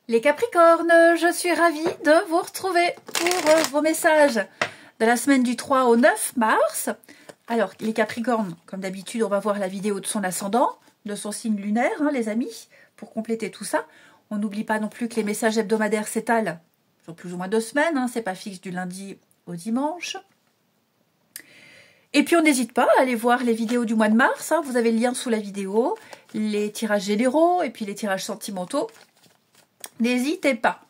Les Capricornes, je suis ravie de vous retrouver pour vos messages de la semaine du 3 au 9 mars. Alors, les Capricornes, comme d'habitude, on va voir la vidéo de son ascendant, de son signe lunaire, hein, les amis, pour compléter tout ça. On n'oublie pas non plus que les messages hebdomadaires s'étalent sur plus ou moins 2 semaines, hein, c'est pas fixe du lundi au dimanche. Et puis on n'hésite pas à aller voir les vidéos du mois de mars, hein, vous avez le lien sous la vidéo, les tirages généraux et puis les tirages sentimentaux. N'hésitez pas.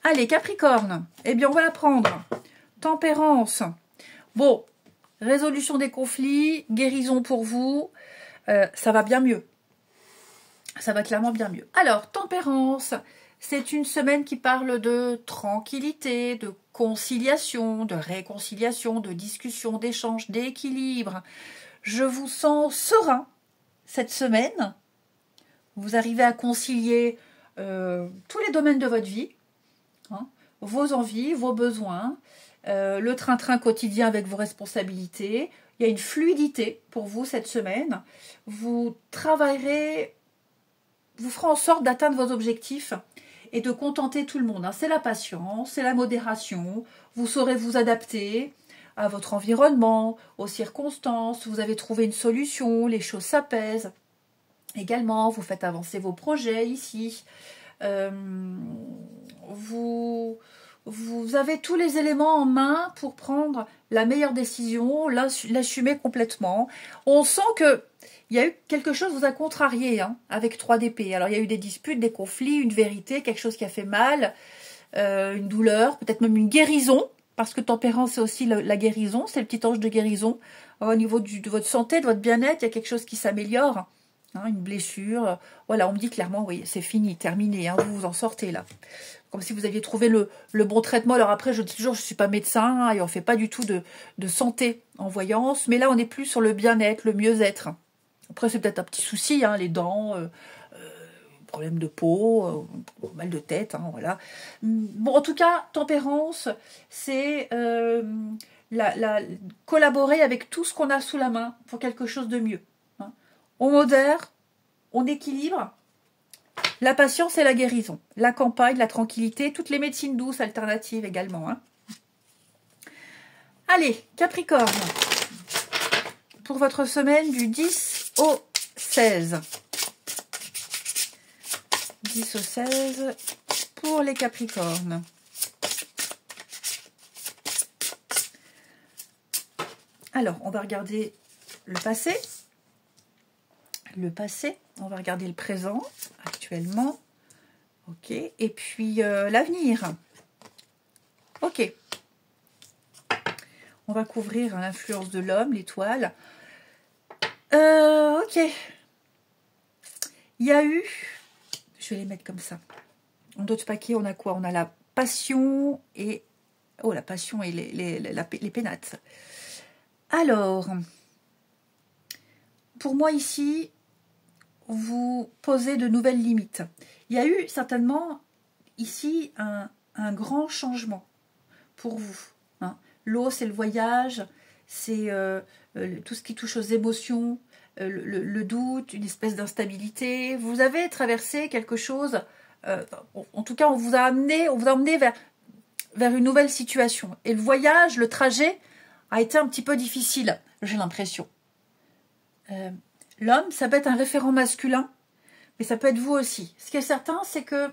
Allez, Capricorne, eh bien on va apprendre. Tempérance. Bon, résolution des conflits, guérison pour vous, ça va bien mieux. Ça va clairement bien mieux. Alors, tempérance, c'est une semaine qui parle de tranquillité, de conciliation, de réconciliation, de discussion, d'échange, d'équilibre. Je vous sens serein cette semaine. Vous arrivez à concilier tous les domaines de votre vie, hein, vos envies, vos besoins, le train-train quotidien avec vos responsabilités. Il y a une fluidité pour vous cette semaine. Vous travaillerez, vous ferez en sorte d'atteindre vos objectifs et de contenter tout le monde. Hein. C'est la patience, c'est la modération. Vous saurez vous adapter à votre environnement, aux circonstances. Vous avez trouvé une solution, les choses s'apaisent. Également, vous faites avancer vos projets ici. Vous avez tous les éléments en main pour prendre la meilleure décision, l'assumer complètement. On sent que il y a eu quelque chose qui vous a contrarié hein, avec 3 d'épée. Alors, il y a eu des disputes, des conflits, une vérité, quelque chose qui a fait mal, une douleur, peut-être même une guérison, parce que tempérance, c'est aussi la guérison, c'est le petit ange de guérison. Au niveau de votre santé, de votre bien-être, il y a quelque chose qui s'améliore. Hein, une blessure, voilà, on me dit clairement, oui, c'est fini, terminé, hein, vous en sortez là. Comme si vous aviez trouvé le bon traitement. Alors après, je dis toujours, je ne suis pas médecin hein, et on ne fait pas du tout de santé en voyance, mais là, on est plus sur le bien-être, le mieux-être. Après, c'est peut-être un petit souci, hein, les dents, problème de peau, mal de tête, hein, voilà. Bon, en tout cas, tempérance, c'est collaborer avec tout ce qu'on a sous la main pour quelque chose de mieux. Hein. On modère, on équilibre. La patience et la guérison, la campagne, la tranquillité, toutes les médecines douces alternatives également. Hein. Allez, Capricorne, pour votre semaine du 10 au 16. 10 au 16 pour les Capricornes. Alors, on va regarder le passé. On va regarder le présent actuellement. Ok, et puis l'avenir. Ok. On va couvrir l'influence de l'homme, l'étoile. Ok. Il y a eu, je vais les mettre comme ça. En d'autres paquets, on a quoi? On a la passion et la passion et les pénates. Alors, pour moi ici, vous posez de nouvelles limites. Il y a eu certainement ici un grand changement pour vous. Hein. L'eau, c'est le voyage, c'est tout ce qui touche aux émotions, le doute, une espèce d'instabilité. Vous avez traversé quelque chose, en tout cas, on vous a emmené vers une nouvelle situation. Et le voyage, le trajet a été un petit peu difficile, j'ai l'impression. L'homme, ça peut être un référent masculin, mais ça peut être vous aussi. Ce qui est certain, c'est que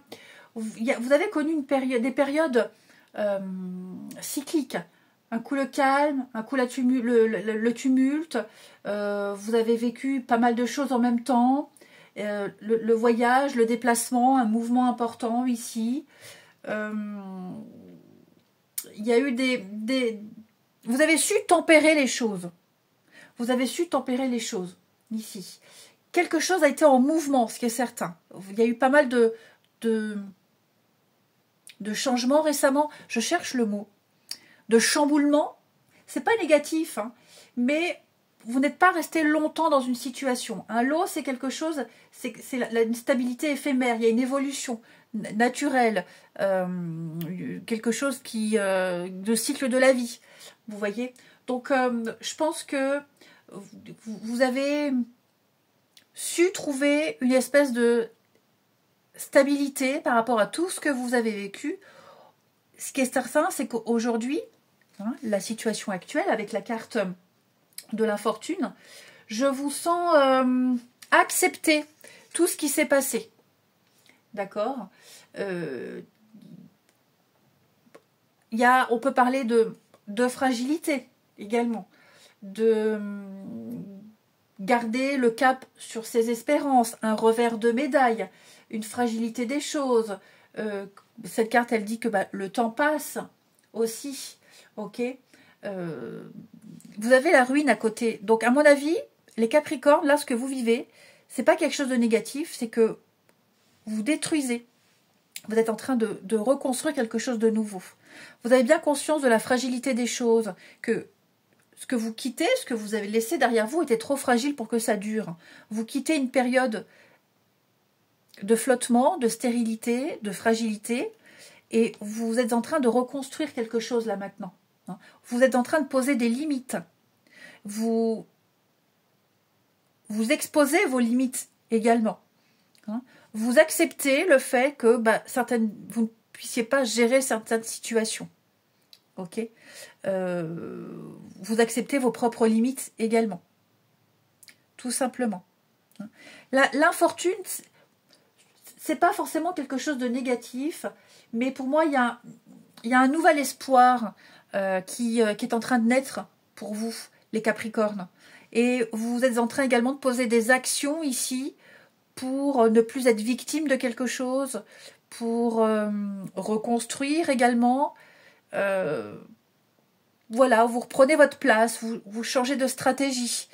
vous avez connu des périodes cycliques. Un coup le calme, un coup le tumulte. Vous avez vécu pas mal de choses en même temps. Le voyage, le déplacement, un mouvement important ici. Il y a eu vous avez su tempérer les choses. Vous avez su tempérer les choses. Ici. Quelque chose a été en mouvement, ce qui est certain. Il y a eu pas mal de changements récemment. Je cherche le mot. De chamboulement. C'est pas négatif, hein, mais vous n'êtes pas resté longtemps dans une situation. Un lot, c'est quelque chose, c'est une stabilité éphémère. Il y a une évolution naturelle, quelque chose de cycle de la vie. Vous voyez. Donc, je pense que vous avez su trouver une espèce stabilité par rapport à tout ce que vous avez vécu. Ce qui est certain, c'est qu'aujourd'hui, hein, la situation actuelle avec la carte de la fortune, je vous sens accepter tout ce qui s'est passé. D'accord, on peut parler de fragilité également, de garder le cap sur ses espérances, un revers de médaille, une fragilité des choses. Cette carte, elle dit que le temps passe aussi, ok. Vous avez la ruine à côté. Donc, à mon avis, les Capricornes, là, ce que vous vivez, c'est pas quelque chose de négatif, c'est que vous détruisez. Vous êtes en train de reconstruire quelque chose de nouveau. Vous avez bien conscience de la fragilité des choses, que ce que vous quittez, ce que vous avez laissé derrière vous était trop fragile pour que ça dure. Vous quittez une période de flottement, de stérilité, de fragilité, et vous êtes en train de reconstruire quelque chose là maintenant. Vous êtes en train de poser des limites. Vous exposez vos limites également. Vous acceptez le fait que vous ne puissiez pas gérer certaines situations. Ok, vous acceptez vos propres limites également. Tout simplement. L'infortune, c'est pas forcément quelque chose de négatif, mais pour moi, il y a un nouvel espoir qui est en train de naître pour vous, les Capricornes. Et vous êtes en train également de poser des actions ici pour ne plus être victime de quelque chose, pour reconstruire également. Voilà, vous reprenez votre place, vous changez de stratégie.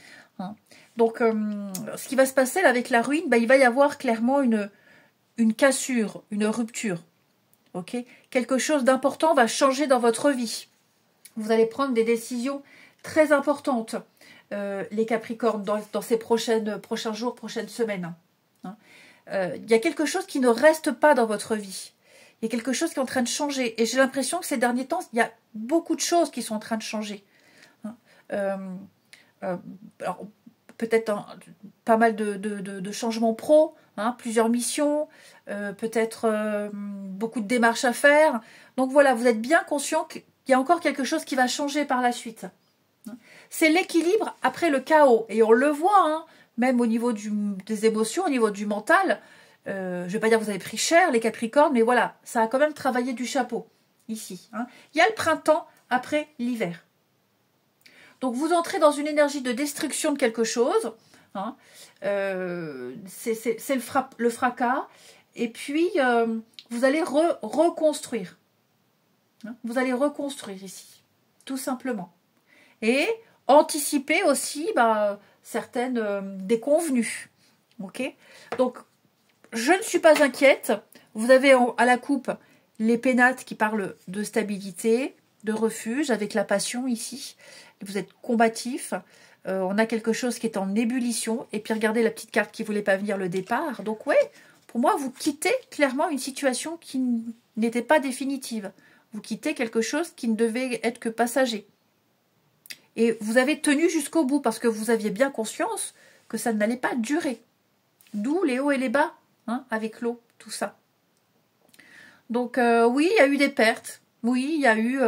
Donc, ce qui va se passer là, avec la ruine, il va y avoir clairement une cassure, une rupture. Okay, quelque chose d'important va changer dans votre vie. Vous allez prendre des décisions très importantes, les Capricornes, dans ces prochains jours, prochaines semaines. Il y a quelque chose qui ne reste pas dans votre vie. Il y a quelque chose qui est en train de changer. Et j'ai l'impression que ces derniers temps, il y a beaucoup de choses qui sont en train de changer. Alors, peut-être pas mal de changements pro, plusieurs missions, peut-être beaucoup de démarches à faire. Donc voilà, vous êtes bien conscient qu'il y a encore quelque chose qui va changer par la suite. C'est l'équilibre après le chaos. Et on le voit, même au niveau des émotions, au niveau du mental. Je ne vais pas dire que vous avez pris cher, les Capricornes, mais voilà, ça a quand même travaillé du chapeau, ici. Il y a le printemps après l'hiver. Donc, vous entrez dans une énergie de destruction de quelque chose. C'est le fracas. Et puis, vous allez reconstruire. Vous allez reconstruire ici, tout simplement. Et anticiper aussi certaines déconvenues. Ok ? Donc, je ne suis pas inquiète. Vous avez à la coupe les pénates qui parlent de stabilité, de refuge, avec la passion ici. Vous êtes combatif. On a quelque chose qui est en ébullition. Et puis regardez la petite carte qui ne voulait pas venir, le départ. Donc ouais, pour moi, vous quittez clairement une situation qui n'était pas définitive. Vous quittez quelque chose qui ne devait être que passager. Et vous avez tenu jusqu'au bout parce que vous aviez bien conscience que ça n'allait pas durer. D'où les hauts et les bas. Avec l'eau, tout ça. Donc oui, il y a eu des pertes. Oui, il y a eu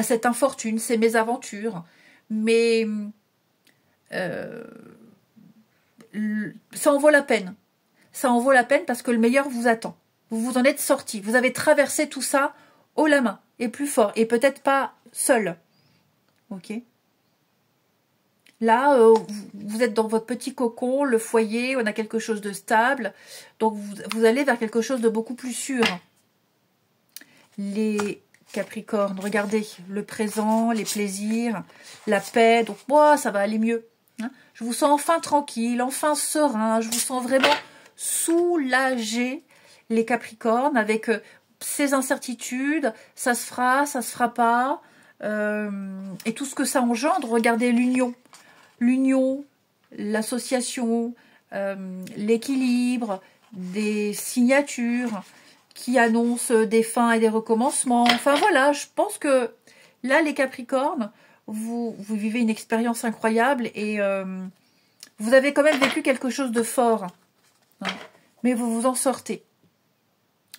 cette infortune, ces mésaventures. Mais ça en vaut la peine. Ça en vaut la peine parce que le meilleur vous attend. Vous vous en êtes sorti. Vous avez traversé tout ça haut la main et plus fort. Et peut-être pas seul. Ok ? Là, vous êtes dans votre petit cocon, le foyer, on a quelque chose de stable. Donc, vous allez vers quelque chose de beaucoup plus sûr. Les Capricornes, regardez, le présent, les plaisirs, la paix. Donc, ça va aller mieux. Je vous sens enfin tranquille, enfin serein. Je vous sens vraiment soulagé, les Capricornes, avec ces incertitudes. Ça se fera, ça se fera pas. Et tout ce que ça engendre. Regardez l'union. L'union, l'association, l'équilibre, des signatures qui annoncent des fins et des recommencements. Enfin voilà, je pense que là, les Capricornes, vous vivez une expérience incroyable et vous avez quand même vécu quelque chose de fort. Mais vous vous en sortez.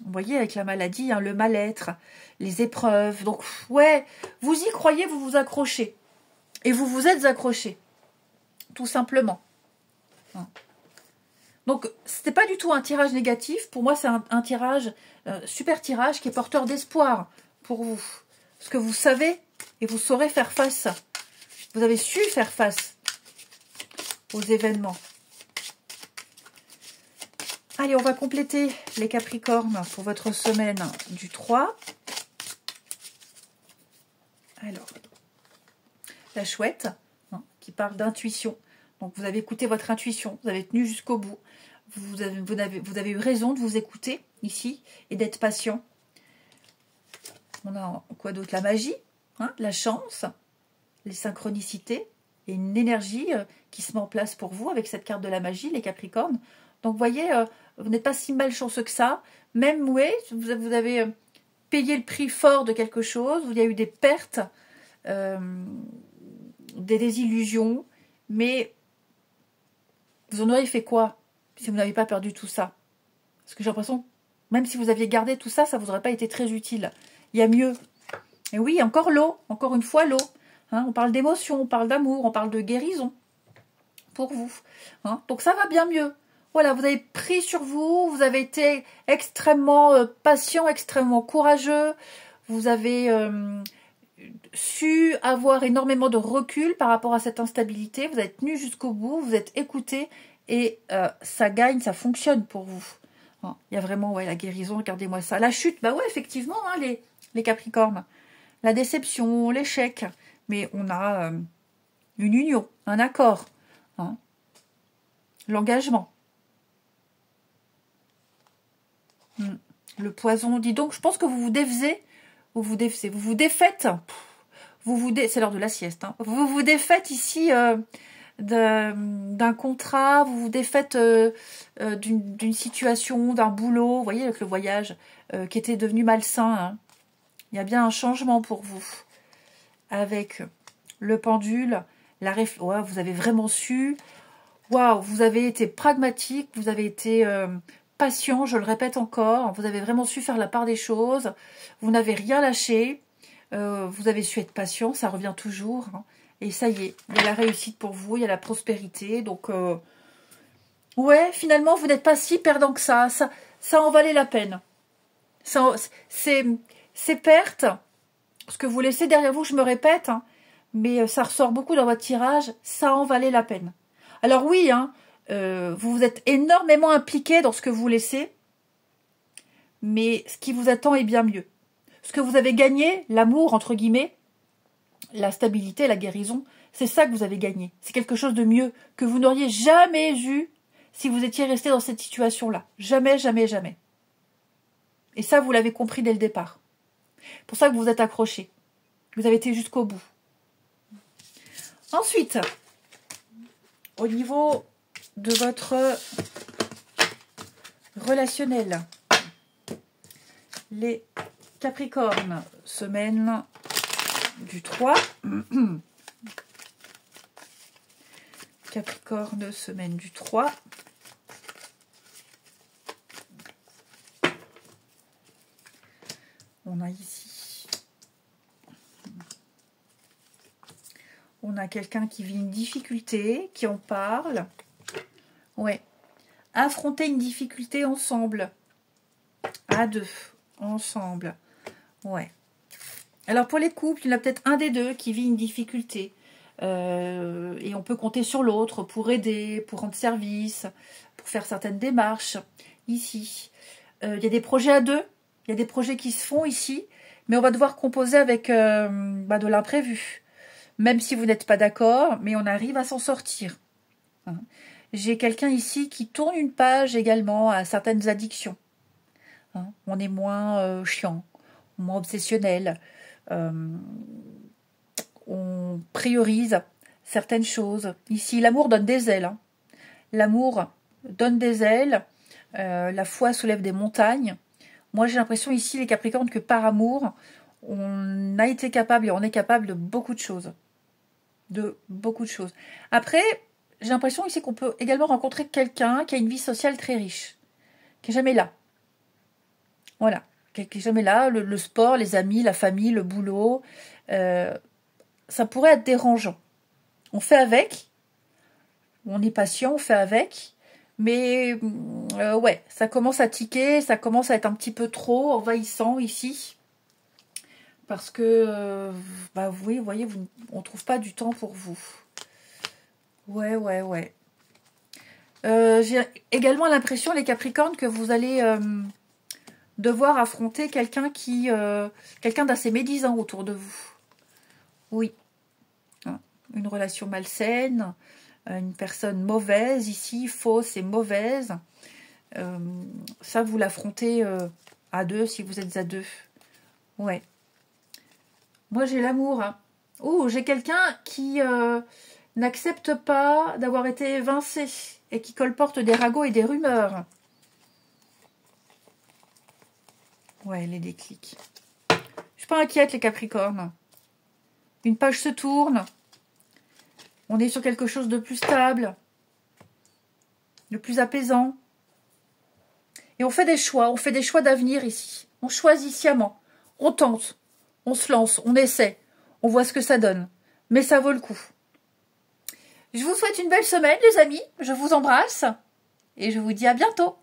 Vous voyez, avec la maladie, hein, le mal-être, les épreuves. Donc, ouais, vous y croyez, vous vous accrochez. Et vous vous êtes accroché. Tout simplement. Donc, ce n'est pas du tout un tirage négatif. Pour moi, c'est un tirage, super tirage, qui est porteur d'espoir pour vous. Parce que vous savez et vous saurez faire face. Vous avez su faire face aux événements. Allez, on va compléter les Capricornes pour votre semaine du 3. Alors, la chouette, hein, qui parle d'intuition. Donc, vous avez écouté votre intuition, vous avez tenu jusqu'au bout. Vous avez eu raison de vous écouter ici et d'être patient. On a quoi d'autre? La magie, hein, la chance, les synchronicités et une énergie qui se met en place pour vous avec cette carte de la magie, les Capricornes. Donc, vous voyez, vous n'êtes pas si malchanceux que ça. Même, oui, vous avez payé le prix fort de quelque chose. Il y a eu des pertes, des désillusions. Mais vous en auriez fait quoi si vous n'avez pas perdu tout ça? Parce que j'ai l'impression, même si vous aviez gardé tout ça, ça ne vous aurait pas été très utile. Il y a mieux. Et oui, encore l'eau. Encore une fois, l'eau. Hein, on parle d'émotion, on parle d'amour, on parle de guérison. Pour vous. Hein, donc ça va bien mieux. Voilà, vous avez pris sur vous, vous avez été extrêmement patient, extrêmement courageux, vous avez su avoir énormément de recul par rapport à cette instabilité, vous avez tenu jusqu'au bout, vous êtes écouté et ça gagne, ça fonctionne pour vous. Hein, il y a vraiment la guérison, regardez-moi ça. La chute, bah ouais, effectivement, hein, les Capricornes. La déception, l'échec, mais on a une union, un accord, hein, l'engagement. Le poison, dis donc, je pense que vous vous défaites, c'est l'heure de la sieste, hein. Vous vous défaites ici d'un contrat, vous vous défaites d'une situation, d'un boulot, vous voyez, avec le voyage qui était devenu malsain, hein. Il y a bien un changement pour vous. Avec le pendule, ouais, vous avez vraiment su, waouh, vous avez été pragmatique, vous avez été patient, je le répète encore, vous avez vraiment su faire la part des choses, vous n'avez rien lâché, vous avez su être patient, ça revient toujours, hein, et ça y est, il y a la réussite pour vous, il y a la prospérité, donc ouais, finalement, vous n'êtes pas si perdant que ça en valait la peine. Ces pertes, ce que vous laissez derrière vous, je me répète, hein, mais ça ressort beaucoup dans votre tirage, ça en valait la peine. Alors oui, hein, vous vous êtes énormément impliqué dans ce que vous laissez, mais ce qui vous attend est bien mieux. Ce que vous avez gagné, l'amour, entre guillemets, la stabilité, la guérison, c'est ça que vous avez gagné. C'est quelque chose de mieux que vous n'auriez jamais eu si vous étiez resté dans cette situation-là. Jamais, jamais, jamais. Et ça, vous l'avez compris dès le départ. C'est pour ça que vous vous êtes accroché. Vous avez été jusqu'au bout. Ensuite, au niveau de votre relationnel, les Capricornes, semaine du 3. Capricorne, semaine du 3. On a ici, on a quelqu'un qui vit une difficulté, qui en parle. Ouais. Affronter une difficulté ensemble. À deux. Ensemble. Ouais. Alors pour les couples, il y en a peut-être un des deux qui vit une difficulté. Et on peut compter sur l'autre pour aider, pour rendre service, pour faire certaines démarches. Ici. Il y a des projets à deux. Il y a des projets qui se font ici. Mais on va devoir composer avec de l'imprévu. Même si vous n'êtes pas d'accord, mais on arrive à s'en sortir. Hein. J'ai quelqu'un ici qui tourne une page également à certaines addictions. Hein. On est moins chiant, moins obsessionnel. On priorise certaines choses. Ici, l'amour donne des ailes. Hein. L'amour donne des ailes. La foi soulève des montagnes. Moi, j'ai l'impression ici, les Capricornes, que par amour, on a été capable et on est capable de beaucoup de choses. Après, j'ai l'impression ici qu'on peut également rencontrer quelqu'un qui a une vie sociale très riche, qui n'est jamais là. Voilà, qui est jamais là, le sport, les amis, la famille, le boulot, ça pourrait être dérangeant. On fait avec, on est patient, on fait avec, mais ouais, ça commence à tiquer, ça commence à être un petit peu trop envahissant ici. Parce que, bah oui, vous voyez, on ne trouve pas du temps pour vous. Ouais, ouais, ouais. J'ai également l'impression, les Capricornes, que vous allez devoir affronter quelqu'un quelqu'un d'assez médisant autour de vous. Oui. Une relation malsaine, une personne mauvaise ici, fausse et mauvaise. Ça, vous l'affrontez à deux, si vous êtes à deux. Ouais. Moi, j'ai l'amour. Hein. Oh, j'ai quelqu'un qui n'accepte pas d'avoir été évincé et qui colporte des ragots et des rumeurs. Ouais, les déclics. Je suis pas inquiète, les Capricornes. Une page se tourne. On est sur quelque chose de plus stable, de plus apaisant. Et on fait des choix d'avenir ici. On choisit sciemment. On tente, on se lance, on essaie. On voit ce que ça donne. Mais ça vaut le coup. Je vous souhaite une belle semaine, les amis. Je vous embrasse. Et je vous dis à bientôt.